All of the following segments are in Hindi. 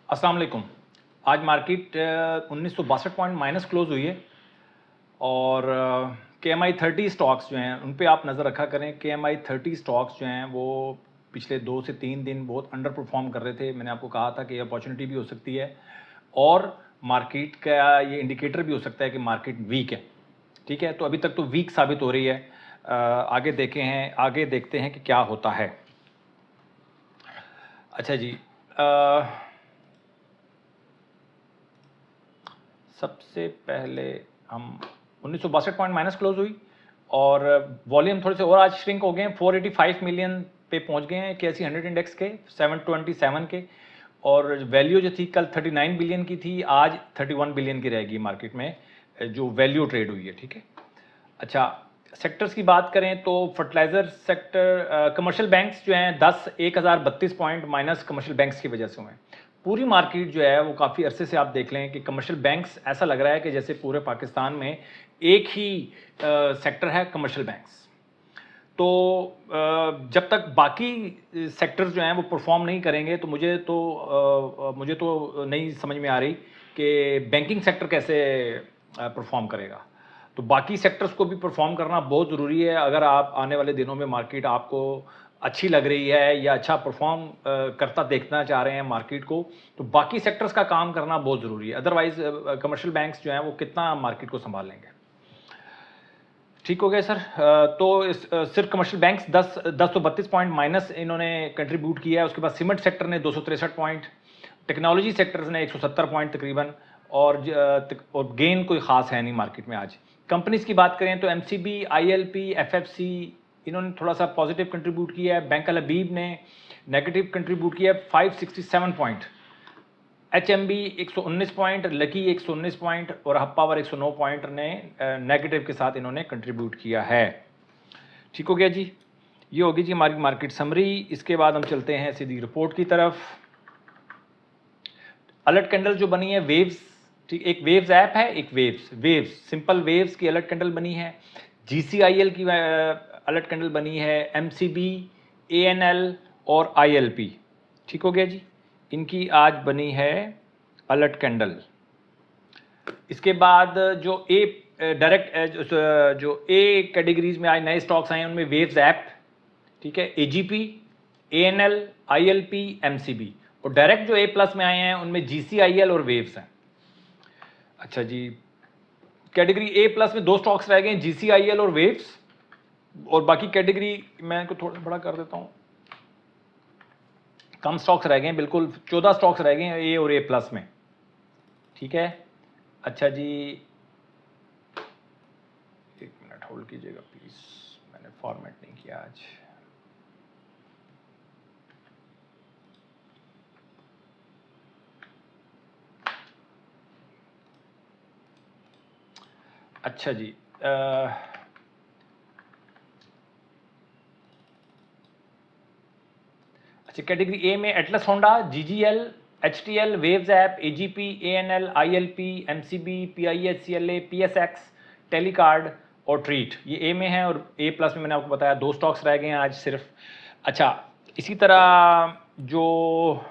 अस्सलाम वालेकुम। आज मार्केट 1962 पॉइंट माइनस क्लोज हुई है और KMI30 स्टॉक्स जो हैं उन पे आप नज़र रखा करें। KMI30 स्टॉक्स जो हैं वो पिछले 2 से 3 दिन बहुत अंडर परफॉर्म कर रहे थे। मैंने आपको कहा था कि अपॉर्चुनिटी भी हो सकती है और मार्केट का ये इंडिकेटर भी हो सकता है कि मार्केट वीक है। ठीक है, तो अभी तक तो वीक साबित हो रही है। आगे देखते हैं कि क्या होता है। अच्छा जी, सबसे पहले हम 1962 पॉइंट माइनस क्लोज हुई और वॉल्यूम थोड़े से और आज श्रिंक हो गए हैं। 485 मिलियन पे पहुंच गए हैं KSE 100 इंडेक्स के 727 के, और वैल्यू जो थी कल 39 बिलियन की थी, आज 31 बिलियन की रहेगी मार्केट में जो वैल्यू ट्रेड हुई है। ठीक है, अच्छा सेक्टर्स की बात करें तो फर्टिलाइजर सेक्टर, कमर्शियल बैंक्स जो हैं 1032 पॉइंट माइनस कमर्शियल बैंक्स की वजह से हुए हैं। पूरी मार्केट जो है वो काफ़ी अरसे से आप देख लें कि कमर्शियल बैंक्स, ऐसा लग रहा है कि जैसे पूरे पाकिस्तान में एक ही सेक्टर है कमर्शियल बैंक्स। तो जब तक बाकी सेक्टर्स जो हैं वो परफॉर्म नहीं करेंगे तो मुझे तो नहीं समझ में आ रही कि बैंकिंग सेक्टर कैसे परफॉर्म करेगा। तो बाकी सेक्टर्स को भी परफॉर्म करना बहुत ज़रूरी है। अगर आप आने वाले दिनों में मार्केट आपको अच्छी लग रही है या अच्छा परफॉर्म करता देखना चाह रहे हैं मार्केट को, तो बाकी सेक्टर्स का काम करना बहुत ज़रूरी है। अदरवाइज कमर्शियल बैंक्स जो हैं वो कितना मार्केट को संभाल लेंगे। ठीक हो गया सर। सिर्फ कमर्शियल बैंक्स 1032 पॉइंट माइनस इन्होंने कंट्रीब्यूट किया है। उसके बाद सीमेंट सेक्टर ने 263 पॉइंट, टेक्नोलॉजी सेक्टर्स ने 170 पॉइंट तकरीबन, और गेन कोई ख़ास है नहीं मार्केट में आज। कंपनीज की बात करें तो MCB, ILP, FFC इन्होंने थोड़ा सा पॉजिटिव कंट्रीब्यूट किया है। बैंक अल हबीब ने नेगेटिव कंट्रीब्यूट किया है 567 point, HMB 119 point, lucky 119 point और हब पावर 109 पॉइंट ने नेगेटिव के साथ इन्होंने कंट्रीब्यूट किया है। ठीक हो गया जी, ये होगी जी हमारी मार्केट समरी। इसके बाद हम चलते हैं सीधी रिपोर्ट की तरफ। अलर्ट कैंडल जो बनी है वेव्स, ठीक, एक वेव्स ऐप है, एक वेव्स सिंपल वेव्स की अलर्ट कैंडल बनी है। GCIL की अलर्ट कैंडल बनी है, MCB, ANL और ILP। ठीक हो गया जी, इनकी आज बनी है अलर्ट कैंडल। इसके बाद जो ए कैटेगरीज में आज नए स्टॉक्स आए हैं उनमें वेव्स ऐप, ठीक है, AGP, ANL, ILP, MCB, और डायरेक्ट जो A+ में आए हैं उनमें GCIL और वेव्स हैं। अच्छा जी, कैटेगरी A+ में 2 स्टॉक्स रह गए हैं, GCIL और वेव्स, और बाकी कैटेगरी मैं इनको थोड़ा बड़ा कर देता हूँ, कम स्टॉक्स रह गए हैं, बिल्कुल 14 स्टॉक्स रह गए हैं A और A+ में। ठीक है, अच्छा जी, एक मिनट होल्ड कीजिएगा प्लीज़, मैंने फॉर्मेट नहीं किया आज। अच्छा जी, अच्छा कैटेगरी A में Atlas Honda, GGL, HTL, waves app, AGP, ANL, ILP, MCB, PISCLA, PSX, Telecard और ट्रीट, ये A में है, और A+ में मैंने आपको बताया 2 स्टॉक्स रह गए हैं आज सिर्फ। अच्छा, इसी तरह जो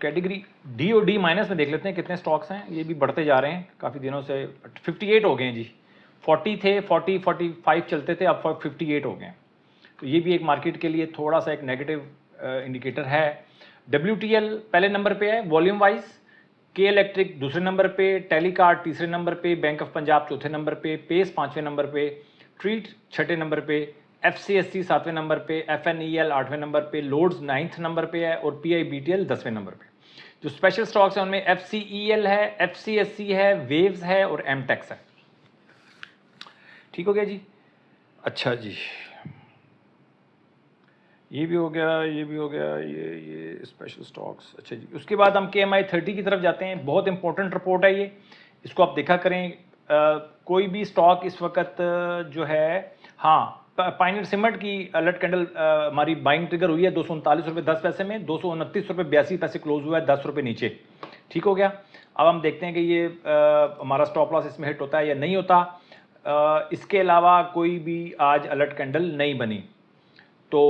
कैटेगरी D और D- में देख लेते हैं कितने स्टॉक्स हैं। ये भी बढ़ते जा रहे हैं काफ़ी दिनों से, 58 हो गए हैं जी। 40 थे, 45 चलते थे, अब 58 हो गए हैं। तो ये भी एक मार्केट के लिए थोड़ा सा एक नेगेटिव इंडिकेटर है। WTL पहले नंबर पे है वॉल्यूम वाइज, K इलेक्ट्रिक दूसरे नंबर पे, टेलीकार्ड तीसरे नंबर पे, बैंक ऑफ पंजाब चौथे नंबर पे, पेस 5वें नंबर पे, ट्रीट 6ठे नंबर पे, FCSC 7वें नंबर पे, FNEL 8वें नंबर पे, लोड्स 9th नंबर पे है, और PIBTL 10वें नंबर पे। जो स्पेशल स्टॉक्स हैं उनमें FCEL है, FCSC है, वेव्स है और MTEX है। ठीक हो गया जी। अच्छा जी, ये भी हो गया, ये भी हो गया, ये स्पेशल स्टॉक्स। अच्छा जी, उसके बाद हम KMI30 की तरफ जाते हैं। बहुत इंपॉर्टेंट रिपोर्ट है ये, इसको आप देखा करें। कोई भी स्टॉक इस वक्त जो है, हाँ, पायनियर सीमेंट की अलर्ट कैंडल हमारी बाइंग ट्रिगर हुई है 239 रुपये 10 पैसे में, 229 रुपये 82 पैसे क्लोज हुआ है, 10 रुपये नीचे। ठीक हो गया। अब हम देखते हैं कि ये हमारा स्टॉप लॉस इसमें हिट होता है या नहीं होता। इसके अलावा कोई भी आज अलर्ट कैंडल नहीं बनी। तो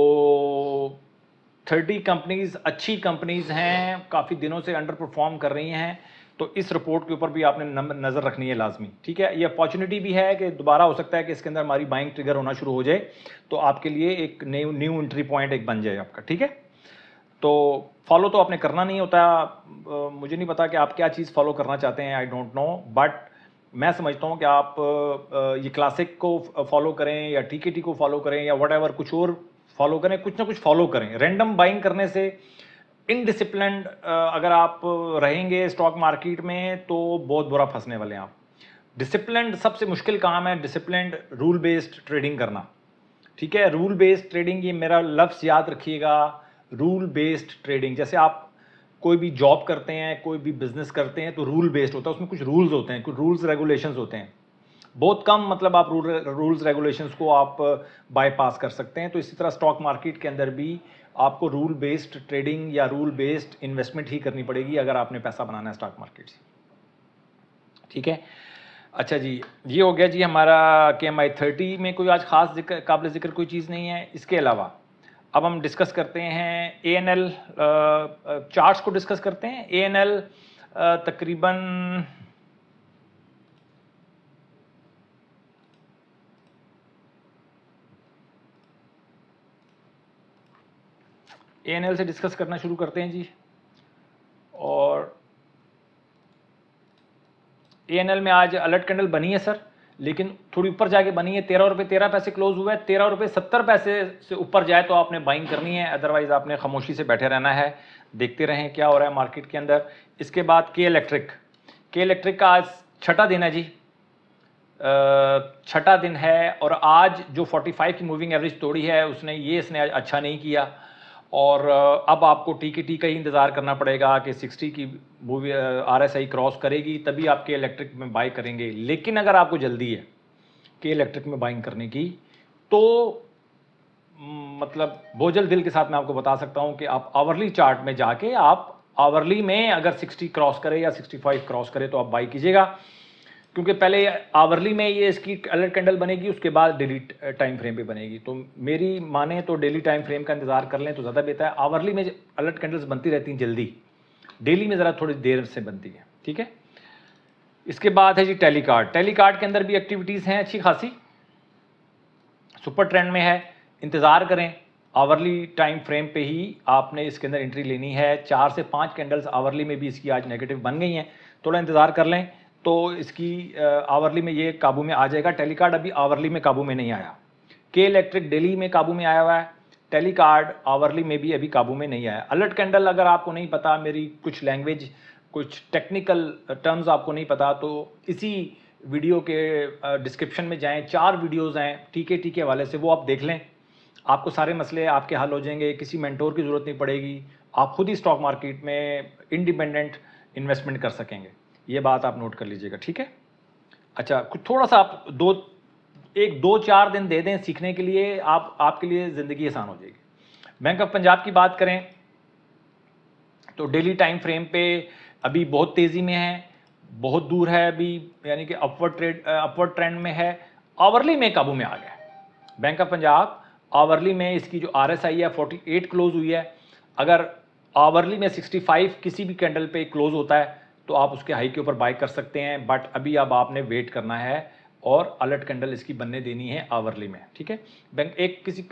30 कंपनीज अच्छी कंपनीज हैं, काफ़ी दिनों से अंडर परफॉर्म कर रही हैं, तो इस रिपोर्ट के ऊपर भी आपने नज़र रखनी है लाजमी, ठीक है। ये अपॉर्चुनिटी भी है कि दोबारा हो सकता है कि इसके अंदर हमारी बाइंग ट्रिगर होना शुरू हो जाए, तो आपके लिए एक न्यू एंट्री पॉइंट एक बन जाए आपका, ठीक है। तो फॉलो तो आपने करना नहीं होता, मुझे नहीं पता कि आप क्या चीज़ फॉलो करना चाहते हैं, आई डोंट नो, बट मैं समझता हूँ कि आप ये क्लासिक को फॉलो करें या टीकेटी को फॉलो करें या वट कुछ और फॉलो करें, कुछ ना कुछ फॉलो करें। रैंडम बाइंग करने से इनडिसिप्लिन अगर आप रहेंगे स्टॉक मार्केट में तो बहुत बुरा फंसने वाले हैं आप। डिसिप्लिन सबसे मुश्किल काम है, डिसिप्लिन रूल बेस्ड ट्रेडिंग करना, ठीक है। रूल बेस्ड ट्रेडिंग, ये मेरा लफ्ज़ याद रखिएगा, रूल बेस्ड ट्रेडिंग। जैसे आप कोई भी जॉब करते हैं, कोई भी बिजनेस करते हैं तो रूल बेस्ड होता है, उसमें कुछ रूल्स होते हैं, कुछ रूल्स रेगुलेशंस होते हैं। बहुत कम मतलब आप रूल्स रेगुलेशंस को आप बाईपास कर सकते हैं। तो इसी तरह स्टॉक मार्केट के अंदर भी आपको रूल बेस्ड ट्रेडिंग या रूल बेस्ड इन्वेस्टमेंट ही करनी पड़ेगी अगर आपने पैसा बनाना है स्टॉक मार्केट से, ठीक है। अच्छा जी, ये हो गया जी हमारा KMI 30 में कोई आज खास काबिल ज़िक्र कोई चीज़ नहीं है। इसके अलावा अब हम डिस्कस करते हैं ANL चार्ट्स को डिस्कस करते हैं। ANL तकरीबन ANL से डिस्कस करना शुरू करते हैं जी। और ANL में आज अलर्ट कैंडल बनी है सर, लेकिन थोड़ी ऊपर जाके बनी है, 13 रुपये 13 पैसे क्लोज हुआ है। 13 रुपये 70 पैसे से ऊपर जाए तो आपने बाइंग करनी है, अदरवाइज आपने खामोशी से बैठे रहना है, देखते रहें क्या हो रहा है मार्केट के अंदर। इसके बाद के इलेक्ट्रिक का आज छठा दिन है जी, छठा दिन है, और आज जो 45 की मूविंग एवरेज तोड़ी है इसने आज अच्छा नहीं किया। और अब आपको टी का ही इंतज़ार करना पड़ेगा कि 60 की मूवी RSI क्रॉस करेगी तभी आपके इलेक्ट्रिक में बाई करेंगे। लेकिन अगर आपको जल्दी है कि इलेक्ट्रिक में बाइंग करने की, तो मतलब बोझल दिल के साथ मैं आपको बता सकता हूं कि आप आवरली चार्ट में जाके आप आवरली में अगर 60 क्रॉस करे या 65 क्रॉस करे तो आप बाई कीजिएगा, क्योंकि पहले आवरली में ये इसकी अलर्ट कैंडल बनेगी, उसके बाद डेली टाइम फ्रेम पे बनेगी। तो मेरी माने तो डेली टाइम फ्रेम का इंतजार कर लें तो ज़्यादा बेहतर है। आवरली में अलर्ट कैंडल्स बनती रहती हैं जल्दी, डेली में ज़रा थोड़ी देर से बनती है, ठीक है। इसके बाद है जी टेलीकार्ड के अंदर भी एक्टिविटीज़ हैं अच्छी खासी, सुपर ट्रेंड में है, इंतज़ार करें। आवरली टाइम फ्रेम पे ही आपने इसके अंदर एंट्री लेनी है। 4 से 5 कैंडल्स आवरली में भी इसकी आज नेगेटिव बन गई हैं, थोड़ा इंतज़ार कर लें तो इसकी आवरली में ये काबू में आ जाएगा। टेलीकार्ड अभी आवरली में काबू में नहीं आया। के इलेक्ट्रिक डेली में काबू में आया हुआ है, टेलीकार्ड आवरली में भी अभी काबू में नहीं आया। अलर्ट कैंडल अगर आपको नहीं पता, मेरी कुछ लैंग्वेज कुछ टेक्निकल टर्म्स आपको नहीं पता, तो इसी वीडियो के डिस्क्रिप्शन में जाएं, 4 वीडियोज़ हैं टी के हवाले से, वो आप देख लें, आपको सारे मसले आपके हल हो जाएंगे, किसी मेंटोर की ज़रूरत नहीं पड़ेगी, आप खुद ही स्टॉक मार्केट में इंडिपेंडेंट इन्वेस्टमेंट कर सकेंगे। ये बात आप नोट कर लीजिएगा, ठीक है। अच्छा, कुछ थोड़ा सा आप 2-4 दिन दे दें सीखने के लिए, आपके लिए ज़िंदगी आसान हो जाएगी। बैंक ऑफ पंजाब की बात करें तो डेली टाइम फ्रेम पे अभी बहुत तेज़ी में है, बहुत दूर है अभी, यानी कि अपवर्ड ट्रेंड में है। आवरली में काबू में आ गया बैंक ऑफ पंजाब। आवरली में इसकी जो RSI है 48 क्लोज हुई है। अगर आवरली में 65 किसी भी कैंडल पे क्लोज होता है तो आप उसके हाई के ऊपर बाय कर सकते हैं, बट अभी अब आपने वेट करना है और अलर्ट कैंडल इसकी बनने देनी है आवरली में, ठीक है। बैंक एक किसी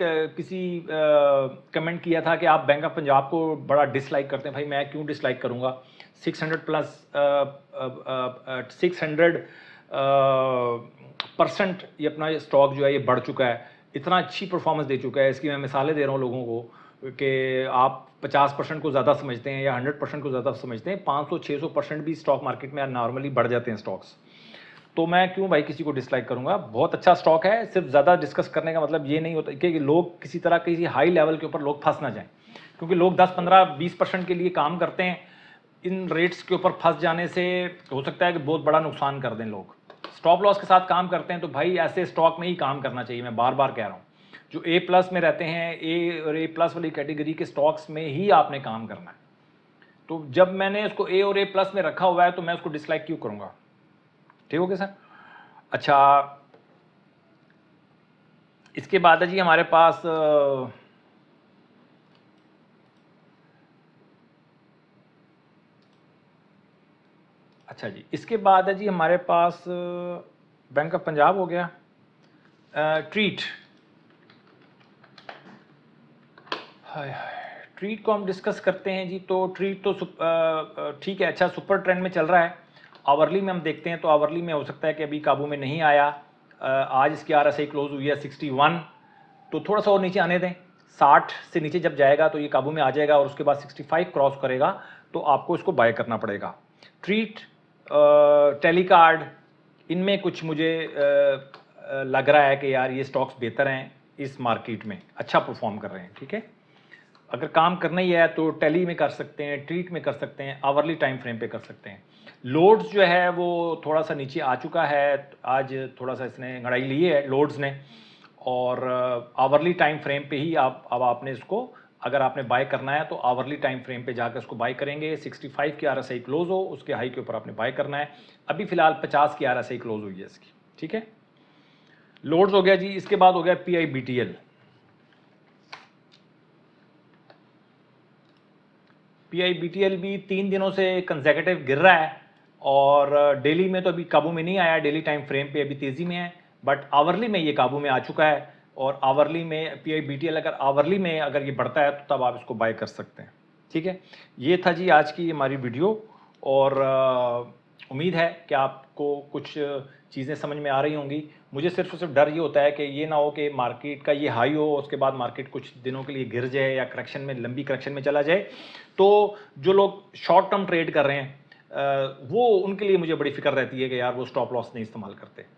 कमेंट किया था कि आप बैंक ऑफ पंजाब को बड़ा डिसलाइक करते हैं। भाई मैं क्यों डिसलाइक करूंगा, 600 प्लस 600% ये अपना स्टॉक जो है ये बढ़ चुका है, इतना अच्छी परफॉर्मेंस दे चुका है। इसकी मैं मिसालें दे रहा हूँ लोगों को कि आप 50% को ज़्यादा समझते हैं या 100% को ज़्यादा समझते हैं, 500-600% भी स्टॉक मार्केट में नॉर्मली बढ़ जाते हैं स्टॉक्स। तो मैं क्यों भाई किसी को डिसलाइक करूंगा, बहुत अच्छा स्टॉक है। सिर्फ ज़्यादा डिस्कस करने का मतलब ये नहीं होता कि लोग किसी तरह किसी हाई लेवल के ऊपर लोग फंस ना जाएं, क्योंकि लोग 10-15-20% के लिए काम करते हैं। इन रेट्स के ऊपर फंस जाने से हो सकता है कि बहुत बड़ा नुकसान कर दें लोग। स्टॉप लॉस के साथ काम करते हैं तो भाई ऐसे स्टॉक में ही काम करना चाहिए। मैं बार बार कह रहा हूँ, जो A+ में रहते हैं, A और A+ वाली कैटेगरी के स्टॉक्स में ही आपने काम करना है। तो जब मैंने उसको A और A+ में रखा हुआ है तो मैं उसको डिसलाइक क्यों करूँगा, ठीक हो गया सर। अच्छा, इसके बाद है जी हमारे पास अच्छा जी, इसके बाद है जी हमारे पास बैंक ऑफ पंजाब हो गया, ट्रीट। हाय हाय, ट्रीट को हम डिस्कस करते हैं जी। तो ट्रीट तो ठीक है, अच्छा सुपर ट्रेंड में चल रहा है। आवरली में हम देखते हैं तो आवरली में हो सकता है कि अभी काबू में नहीं आया। आज इसकी RSI क्लोज हुई है 61, तो थोड़ा सा और नीचे आने दें। 60 से नीचे जब जाएगा तो ये काबू में आ जाएगा और उसके बाद 65 क्रॉस करेगा तो आपको इसको बाय करना पड़ेगा। ट्रीट, टेलीकार्ड, इनमें कुछ मुझे लग रहा है कि यार ये स्टॉक्स बेहतर हैं, इस मार्केट में अच्छा परफॉर्म कर रहे हैं। ठीक है, अगर काम करना ही है तो टेली में कर सकते हैं, ट्रीट में कर सकते हैं, आवरली टाइम फ्रेम पे कर सकते हैं। लोड्स जो है वो थोड़ा सा नीचे आ चुका है, आज थोड़ा सा इसने लड़ाई ली है लोड्स ने, और आवरली टाइम फ्रेम पे ही अब आपने इसको, अगर आपने बाय करना है तो आवरली टाइम फ्रेम पे जाकर उसको बाय करेंगे। 65 की RSI क्लोज हो, उसके हाई के ऊपर आपने बाय करना है। अभी फिलहाल 50 की RSI क्लोज हुई है इसकी। ठीक है, लोड्स हो गया जी। इसके बाद हो गया PIBTL। PIBTL भी 3 दिनों से कंसेक्यूटिव गिर रहा है और डेली में तो अभी काबू में नहीं आया, डेली टाइम फ्रेम पे अभी तेज़ी में है, बट आवरली में ये काबू में आ चुका है। और आवरली में PIBTL अगर आवरली में अगर ये बढ़ता है तो तब आप इसको बाय कर सकते हैं। ठीक है, ये था जी आज की हमारी वीडियो, और उम्मीद है कि आपको कुछ चीज़ें समझ में आ रही होंगी। मुझे सिर्फ और सिर्फ डर ये होता है कि ये ना हो कि मार्केट का ये हाई हो, उसके बाद मार्केट कुछ दिनों के लिए गिर जाए या करेक्शन में, लंबी करेक्शन में चला जाए। तो जो लोग शॉर्ट टर्म ट्रेड कर रहे हैं वो, उनके लिए मुझे बड़ी फिक्र रहती है कि यार वो स्टॉप लॉस नहीं इस्तेमाल करते।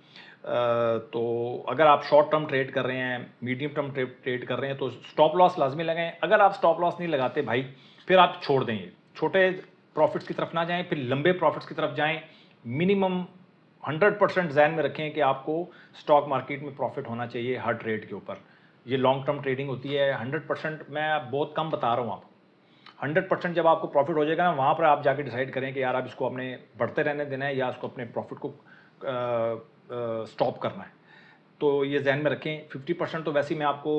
तो अगर आप शॉर्ट टर्म ट्रेड कर रहे हैं, मीडियम टर्म ट्रेड कर रहे हैं तो स्टॉप लॉस लाजमी लगाएं। अगर आप स्टॉप लॉस नहीं लगाते भाई, फिर आप छोड़ दें, ये छोटे प्रॉफिट्स की तरफ ना जाएं, फिर लंबे प्रॉफिट्स की तरफ जाएं। मिनिमम 100% जहन में रखें कि आपको स्टॉक मार्केट में प्रॉफिट होना चाहिए हर ट्रेड के ऊपर। ये लॉन्ग टर्म ट्रेडिंग होती है। 100% मैं बहुत कम बता रहा हूँ आपको। 100% जब आपको प्रॉफिट हो जाएगा ना, वहाँ पर आप जाके डिसाइड करें कि यार आप इसको अपने बढ़ते रहने देना है या इसको अपने प्रॉफिट को स्टॉप करना है। तो ये जहन में रखें। 50% तो वैसे ही मैं आपको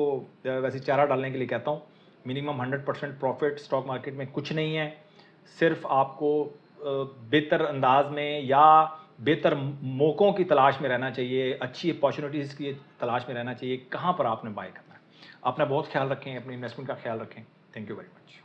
वैसे चारा डालने के लिए कहता हूँ। मिनिमम 100% प्रॉफिट स्टॉक मार्केट में कुछ नहीं है। सिर्फ आपको बेहतर अंदाज में या बेहतर मौक़ों की तलाश में रहना चाहिए, अच्छी अपॉर्चुनिटीज़ की तलाश में रहना चाहिए, कहाँ पर आपने बाय करना है। अपना बहुत ख्याल रखें, अपनी इन्वेस्टमेंट का ख्याल रखें। Thank you very much.